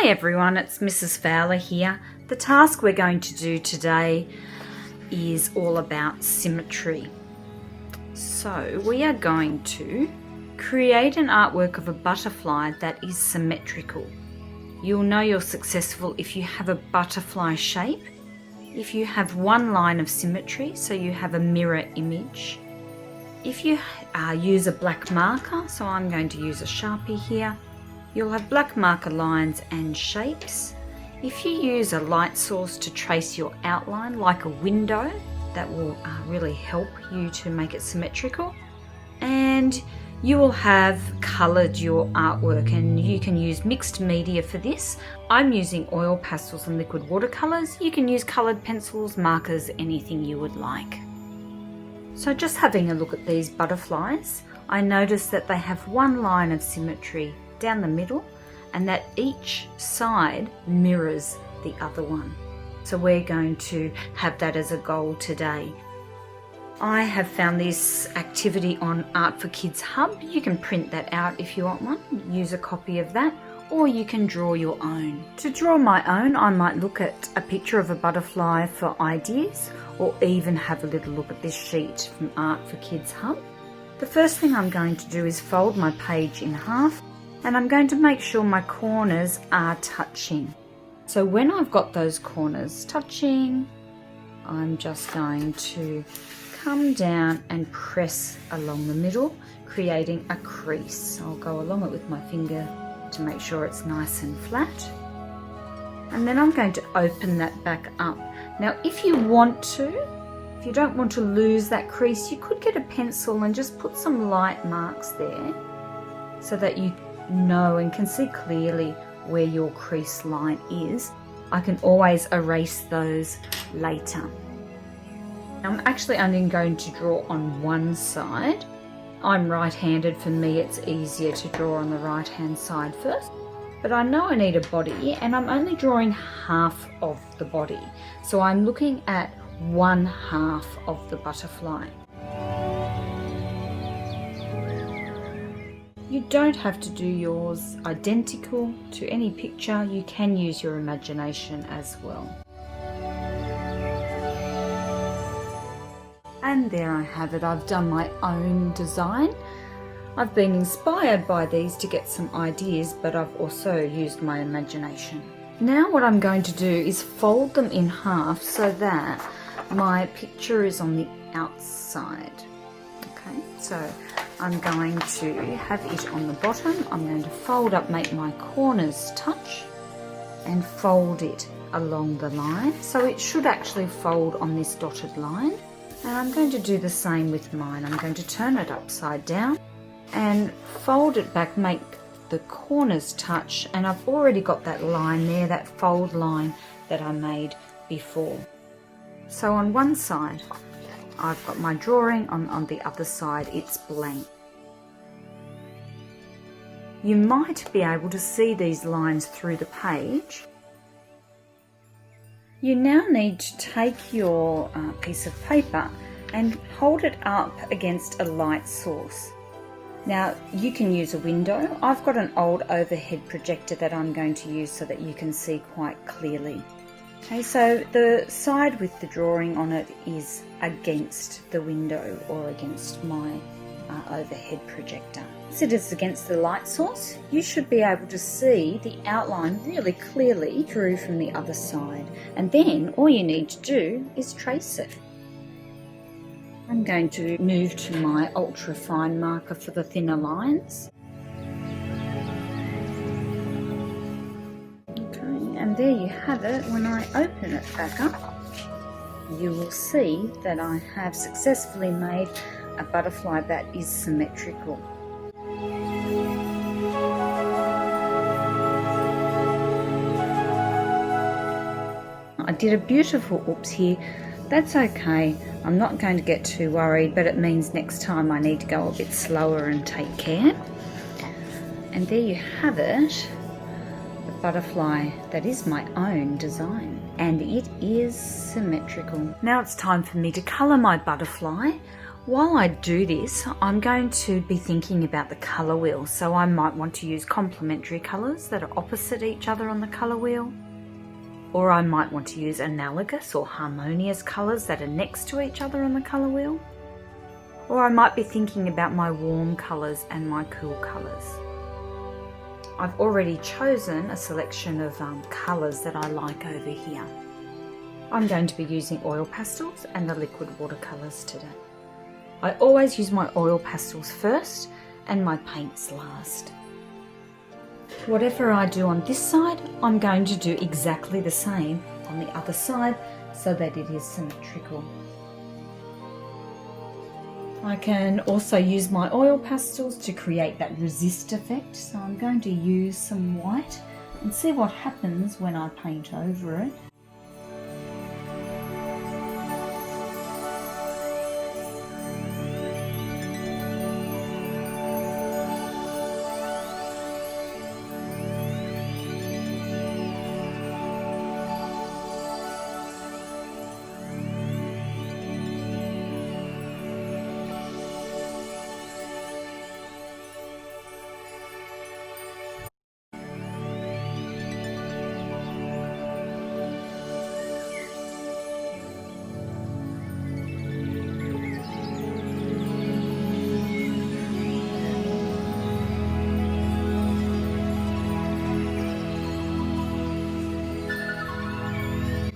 Hi everyone, it's Mrs. Fowler here. The task we're going to do today is all about symmetry. So we are going to create an artwork of a butterfly that is symmetrical. You'll know you're successful if you have a butterfly shape, if you have one line of symmetry, so you have a mirror image. If you use a black marker, so I'm going to use a Sharpie here, you'll have black marker lines and shapes. If you use a light source to trace your outline, like a window, that will really help you to make it symmetrical. And you will have coloured your artwork, and you can use mixed media for this. I'm using oil pastels and liquid watercolours. You can use coloured pencils, markers, anything you would like. So just having a look at these butterflies, I noticed that they have one line of symmetry down the middle, and that each side mirrors the other one. So we're going to have that as a goal today. I have found this activity on Art for Kids Hub. You can print that out if you want one, use a copy of that, or you can draw your own. To draw my own, I might look at a picture of a butterfly for ideas, or even have a little look at this sheet from Art for Kids Hub. The first thing I'm going to do is fold my page in half, and I'm going to make sure my corners are touching. So when I've got those corners touching, I'm just going to come down and press along the middle, creating a crease. I'll go along it with my finger to make sure it's nice and flat. And then I'm going to open that back up. Now if you don't want to lose that crease, you could get a pencil and just put some light marks there so that you know and can see clearly where your crease line is. I can always erase those later. I'm actually only going to draw on one side. I'm right-handed, for me it's easier to draw on the right-hand side first. But I know I need a body, and I'm only drawing half of the body. So I'm looking at one half of the butterfly. You don't have to do yours identical to any picture. You can use your imagination as well. And there I have it. I've done my own design. I've been inspired by these to get some ideas, but I've also used my imagination. Now what I'm going to do is fold them in half so that my picture is on the outside. Okay, so I'm going to have it on the bottom. I'm going to fold up, make my corners touch, and fold it along the line. So it should actually fold on this dotted line. And I'm going to do the same with mine. I'm going to turn it upside down and fold it back, make the corners touch, and I've already got that line there, that fold line that I made before. So on one side I've got my drawing, on the other side it's blank. You might be able to see these lines through the page. You now need to take your piece of paper and hold it up against a light source. Now you can use a window. I've got an old overhead projector that I'm going to use so that you can see quite clearly. Okay, so the side with the drawing on it is against the window or against my overhead projector. As it is against the light source, you should be able to see the outline really clearly through from the other side. And then all you need to do is trace it. I'm going to move to my ultra fine marker for the thinner lines. Okay, and there you have it. When I open it back up, you will see that I have successfully made a butterfly that is symmetrical. I did a beautiful oops here. That's okay. I'm not going to get too worried, but it means next time I need to go a bit slower and take care. And there you have it, the butterfly that is my own design, and it is symmetrical. Now it's time for me to colour my butterfly. While I do this, I'm going to be thinking about the colour wheel. So I might want to use complementary colours that are opposite each other on the colour wheel. Or I might want to use analogous or harmonious colours that are next to each other on the colour wheel. Or I might be thinking about my warm colours and my cool colours. I've already chosen a selection of colours that I like over here. I'm going to be using oil pastels and the liquid watercolours today. I always use my oil pastels first and my paints last. Whatever I do on this side, I'm going to do exactly the same on the other side so that it is symmetrical. I can also use my oil pastels to create that resist effect. So I'm going to use some white and see what happens when I paint over it.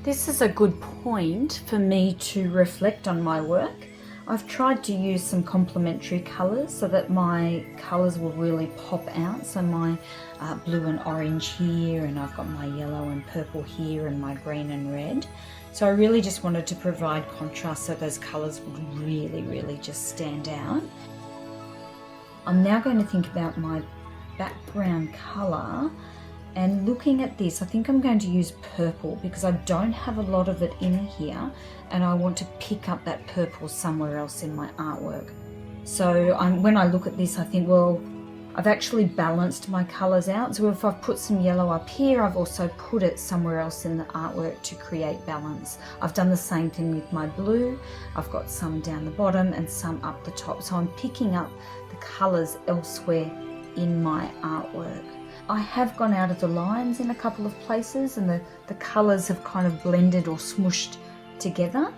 This is a good point for me to reflect on my work. I've tried to use some complementary colours so that my colours will really pop out. So my blue and orange here, and I've got my yellow and purple here, and my green and red. So I really just wanted to provide contrast so those colours would really just stand out. I'm now going to think about my background colour. And looking at this, I think I'm going to use purple because I don't have a lot of it in here and I want to pick up that purple somewhere else in my artwork. So when I look at this, I think, well, I've actually balanced my colours out. So if I've put some yellow up here, I've also put it somewhere else in the artwork to create balance. I've done the same thing with my blue. I've got some down the bottom and some up the top. So I'm picking up the colours elsewhere in my artwork. I have gone out of the lines in a couple of places and the colours have kind of blended or smooshed together.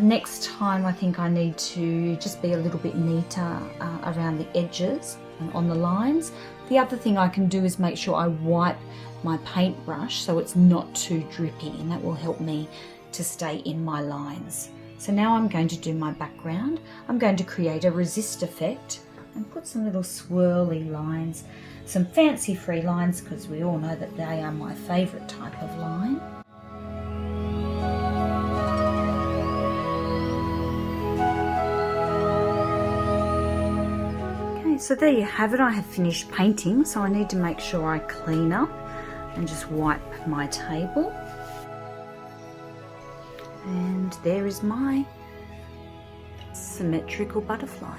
Next time I think I need to just be a little bit neater around the edges and on the lines. The other thing I can do is make sure I wipe my paintbrush so it's not too drippy, and that will help me to stay in my lines. So now I'm going to do my background. I'm going to create a resist effect and put some little swirly lines, some fancy free lines, because we all know that they are my favourite type of line. Okay, so there you have it. I have finished painting, so I need to make sure I clean up and just wipe my table. And there is my symmetrical butterfly.